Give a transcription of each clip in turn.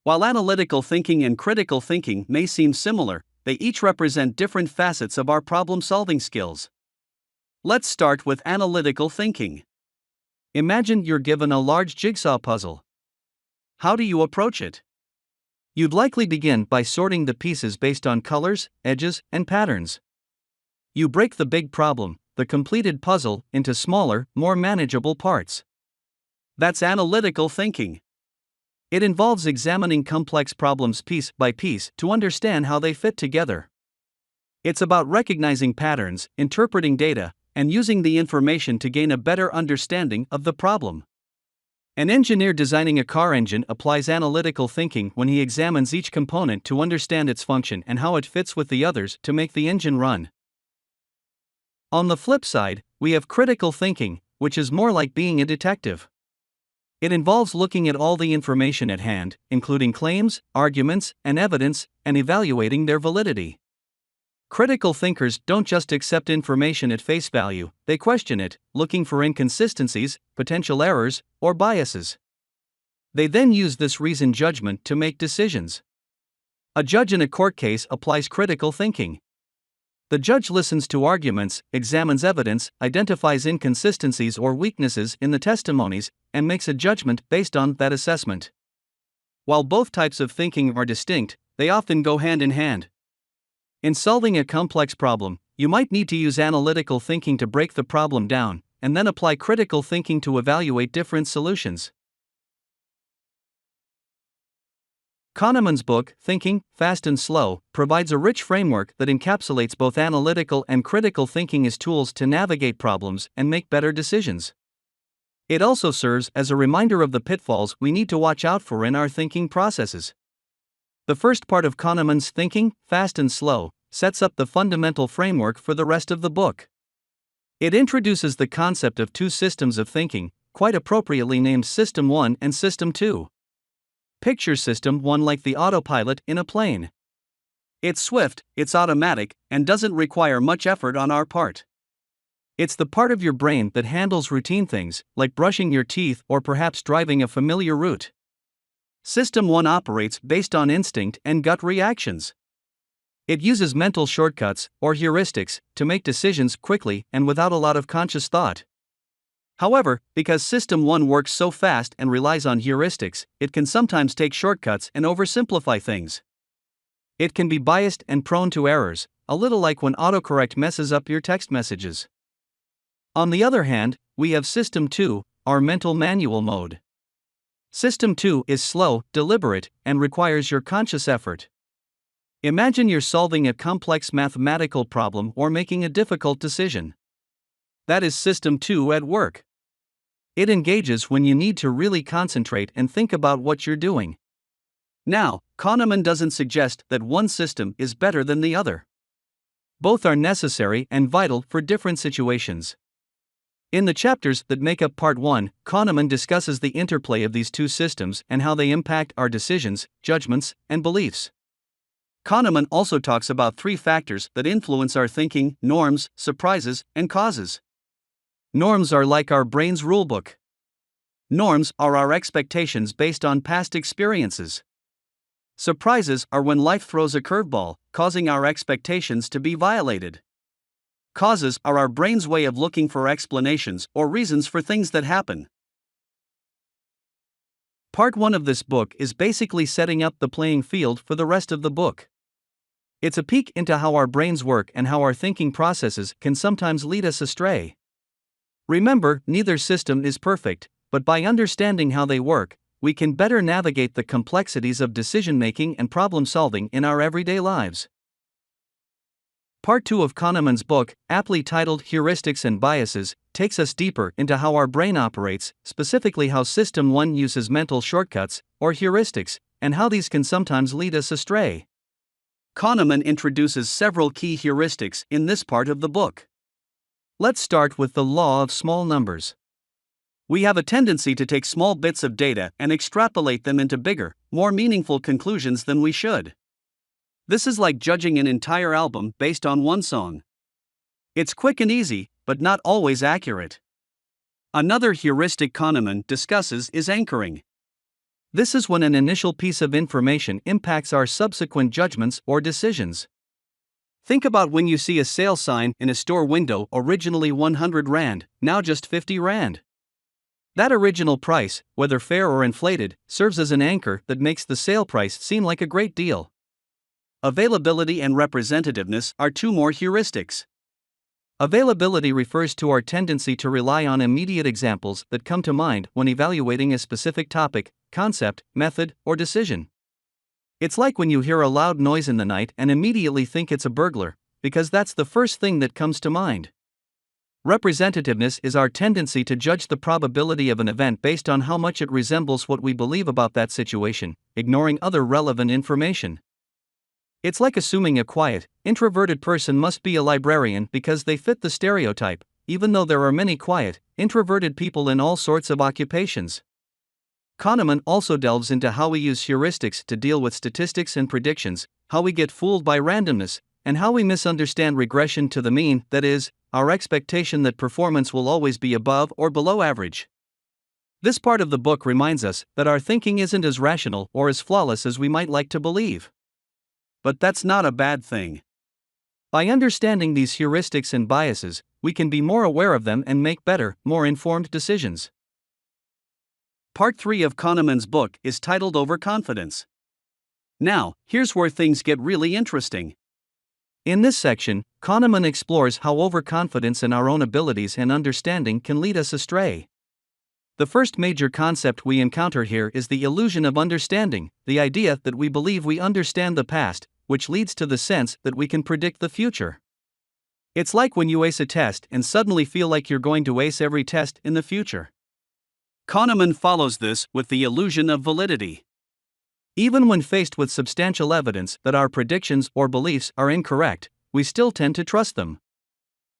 While analytical thinking and critical thinking may seem similar, they each represent different facets of our problem-solving skills. Let's start with analytical thinking. Imagine you're given a large jigsaw puzzle. How do you approach it? You'd likely begin by sorting the pieces based on colors, edges, and patterns. You break the big problem, the completed puzzle, into smaller, more manageable parts. That's analytical thinking. It involves examining complex problems piece by piece to understand how they fit together. It's about recognizing patterns, interpreting data, and using the information to gain a better understanding of the problem. An engineer designing a car engine applies analytical thinking when he examines each component to understand its function and how it fits with the others to make the engine run. On the flip side, we have critical thinking, which is more like being a detective. It involves looking at all the information at hand, including claims, arguments, and evidence, and evaluating their validity. Critical thinkers don't just accept information at face value, they question it, looking for inconsistencies, potential errors, or biases. They then use this reasoned judgment to make decisions. A judge in a court case applies critical thinking. The judge listens to arguments, examines evidence, identifies inconsistencies or weaknesses in the testimonies, and makes a judgment based on that assessment. While both types of thinking are distinct, they often go hand in hand. In solving a complex problem, you might need to use analytical thinking to break the problem down, and then apply critical thinking to evaluate different solutions. Kahneman's book, Thinking, Fast and Slow, provides a rich framework that encapsulates both analytical and critical thinking as tools to navigate problems and make better decisions. It also serves as a reminder of the pitfalls we need to watch out for in our thinking processes. The first part of Kahneman's Thinking, Fast and Slow sets up the fundamental framework for the rest of the book. It introduces the concept of two systems of thinking, quite appropriately named System 1 and System 2. Picture System 1 like the autopilot in a plane. It's swift, it's automatic, and doesn't require much effort on our part. It's the part of your brain that handles routine things, like brushing your teeth or perhaps driving a familiar route. System 1 operates based on instinct and gut reactions. It uses mental shortcuts, or heuristics, to make decisions quickly and without a lot of conscious thought. However, because System 1 works so fast and relies on heuristics, it can sometimes take shortcuts and oversimplify things. It can be biased and prone to errors, a little like when autocorrect messes up your text messages. On the other hand, we have System 2, our mental manual mode. System 2 is slow, deliberate, and requires your conscious effort. Imagine you're solving a complex mathematical problem or making a difficult decision. That is System 2 at work. It engages when you need to really concentrate and think about what you're doing. Now, Kahneman doesn't suggest that one system is better than the other. Both are necessary and vital for different situations. In the chapters that make up Part 1, Kahneman discusses the interplay of these two systems and how they impact our decisions, judgments, and beliefs. Kahneman also talks about three factors that influence our thinking: norms, surprises, and causes. Norms are like our brain's rulebook. Norms are our expectations based on past experiences. Surprises are when life throws a curveball, causing our expectations to be violated. Causes are our brain's way of looking for explanations or reasons for things that happen. Part 1 of this book is basically setting up the playing field for the rest of the book. It's a peek into how our brains work and how our thinking processes can sometimes lead us astray. Remember, neither system is perfect, but by understanding how they work, we can better navigate the complexities of decision-making and problem-solving in our everyday lives. Part 2 of Kahneman's book, aptly titled Heuristics and Biases, takes us deeper into how our brain operates, specifically how System 1 uses mental shortcuts, or heuristics, and how these can sometimes lead us astray. Kahneman introduces several key heuristics in this part of the book. Let's start with the law of small numbers. We have a tendency to take small bits of data and extrapolate them into bigger, more meaningful conclusions than we should. This is like judging an entire album based on one song. It's quick and easy, but not always accurate. Another heuristic Kahneman discusses is anchoring. This is when an initial piece of information impacts our subsequent judgments or decisions. Think about when you see a sale sign in a store window, originally 100 Rand, now just 50 Rand. That original price, whether fair or inflated, serves as an anchor that makes the sale price seem like a great deal. Availability and representativeness are two more heuristics. Availability refers to our tendency to rely on immediate examples that come to mind when evaluating a specific topic, concept, method, or decision. It's like when you hear a loud noise in the night and immediately think it's a burglar, because that's the first thing that comes to mind. Representativeness is our tendency to judge the probability of an event based on how much it resembles what we believe about that situation, ignoring other relevant information. It's like assuming a quiet, introverted person must be a librarian because they fit the stereotype, even though there are many quiet, introverted people in all sorts of occupations. Kahneman also delves into how we use heuristics to deal with statistics and predictions, how we get fooled by randomness, and how we misunderstand regression to the mean, that is, our expectation that performance will always be above or below average. This part of the book reminds us that our thinking isn't as rational or as flawless as we might like to believe. But that's not a bad thing. By understanding these heuristics and biases, we can be more aware of them and make better, more informed decisions. Part 3 of Kahneman's book is titled Overconfidence. Now, here's where things get really interesting. In this section, Kahneman explores how overconfidence in our own abilities and understanding can lead us astray. The first major concept we encounter here is the illusion of understanding, the idea that we believe we understand the past, which leads to the sense that we can predict the future. It's like when you ace a test and suddenly feel like you're going to ace every test in the future. Kahneman follows this with the illusion of validity. Even when faced with substantial evidence that our predictions or beliefs are incorrect, we still tend to trust them.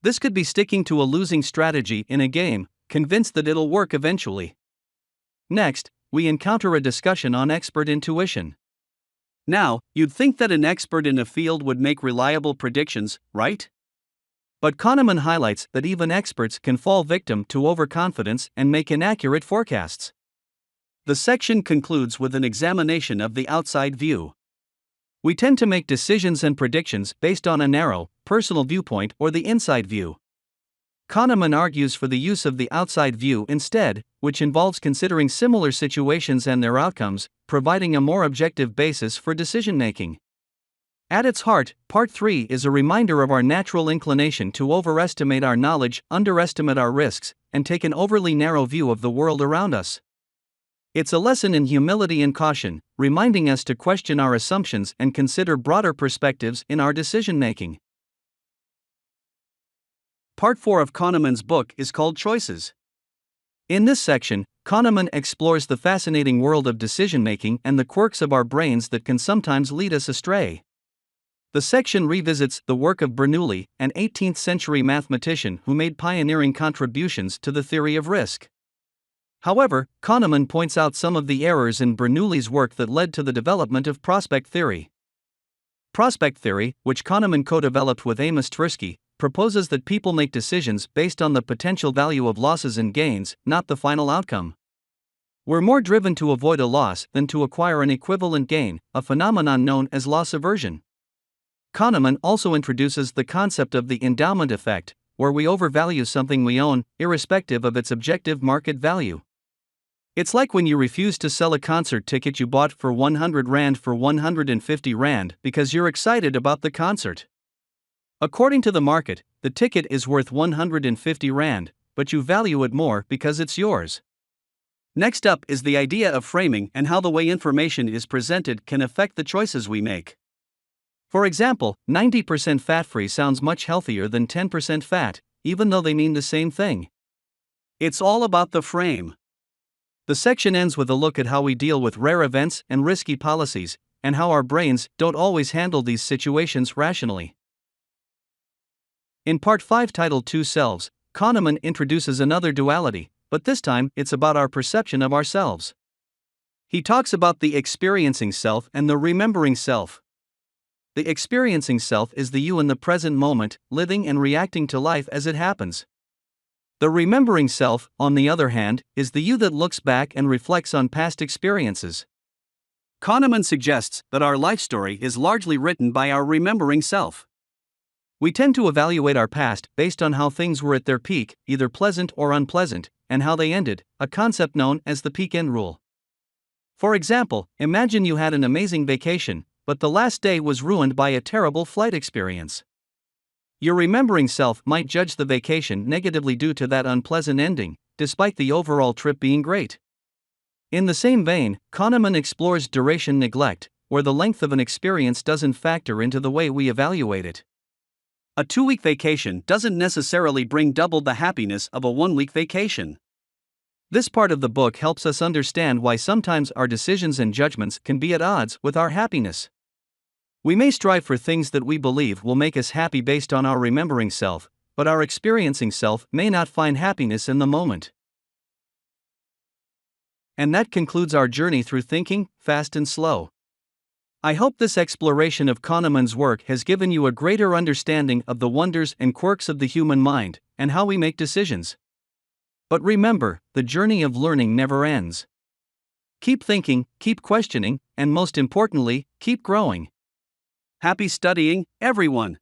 This could be sticking to a losing strategy in a game, convinced that it'll work eventually. Next, we encounter a discussion on expert intuition. Now, you'd think that an expert in a field would make reliable predictions, right? But Kahneman highlights that even experts can fall victim to overconfidence and make inaccurate forecasts. The section concludes with an examination of the outside view. We tend to make decisions and predictions based on a narrow, personal viewpoint or the inside view. Kahneman argues for the use of the outside view instead, which involves considering similar situations and their outcomes, providing a more objective basis for decision-making. At its heart, Part 3 is a reminder of our natural inclination to overestimate our knowledge, underestimate our risks, and take an overly narrow view of the world around us. It's a lesson in humility and caution, reminding us to question our assumptions and consider broader perspectives in our decision-making. Part 4 of Kahneman's book is called Choices. In this section, Kahneman explores the fascinating world of decision-making and the quirks of our brains that can sometimes lead us astray. The section revisits the work of Bernoulli, an 18th-century mathematician who made pioneering contributions to the theory of risk. However, Kahneman points out some of the errors in Bernoulli's work that led to the development of prospect theory. Prospect theory, which Kahneman co-developed with Amos Tversky, proposes that people make decisions based on the potential value of losses and gains, not the final outcome. We're more driven to avoid a loss than to acquire an equivalent gain, a phenomenon known as loss aversion. Kahneman also introduces the concept of the endowment effect, where we overvalue something we own, irrespective of its objective market value. It's like when you refuse to sell a concert ticket you bought for 100 Rand for 150 Rand because you're excited about the concert. According to the market, the ticket is worth 150 Rand, but you value it more because it's yours. Next up is the idea of framing and how the way information is presented can affect the choices we make. For example, 90% fat-free sounds much healthier than 10% fat, even though they mean the same thing. It's all about the frame. The section ends with a look at how we deal with rare events and risky policies, and how our brains don't always handle these situations rationally. In Part 5 titled Two Selves, Kahneman introduces another duality, but this time it's about our perception of ourselves. He talks about the experiencing self and the remembering self. The experiencing self is the you in the present moment, living and reacting to life as it happens. The remembering self, on the other hand, is the you that looks back and reflects on past experiences. Kahneman suggests that our life story is largely written by our remembering self. We tend to evaluate our past based on how things were at their peak, either pleasant or unpleasant, and how they ended, a concept known as the peak end rule. For example, imagine you had an amazing vacation, but the last day was ruined by a terrible flight experience. Your remembering self might judge the vacation negatively due to that unpleasant ending, despite the overall trip being great. In the same vein, Kahneman explores duration neglect, where the length of an experience doesn't factor into the way we evaluate it. A 2-week vacation doesn't necessarily bring double the happiness of a 1-week vacation. This part of the book helps us understand why sometimes our decisions and judgments can be at odds with our happiness. We may strive for things that we believe will make us happy based on our remembering self, but our experiencing self may not find happiness in the moment. And that concludes our journey through Thinking, Fast and Slow. I hope this exploration of Kahneman's work has given you a greater understanding of the wonders and quirks of the human mind, and how we make decisions. But remember, the journey of learning never ends. Keep thinking, keep questioning, and most importantly, keep growing. Happy studying, everyone!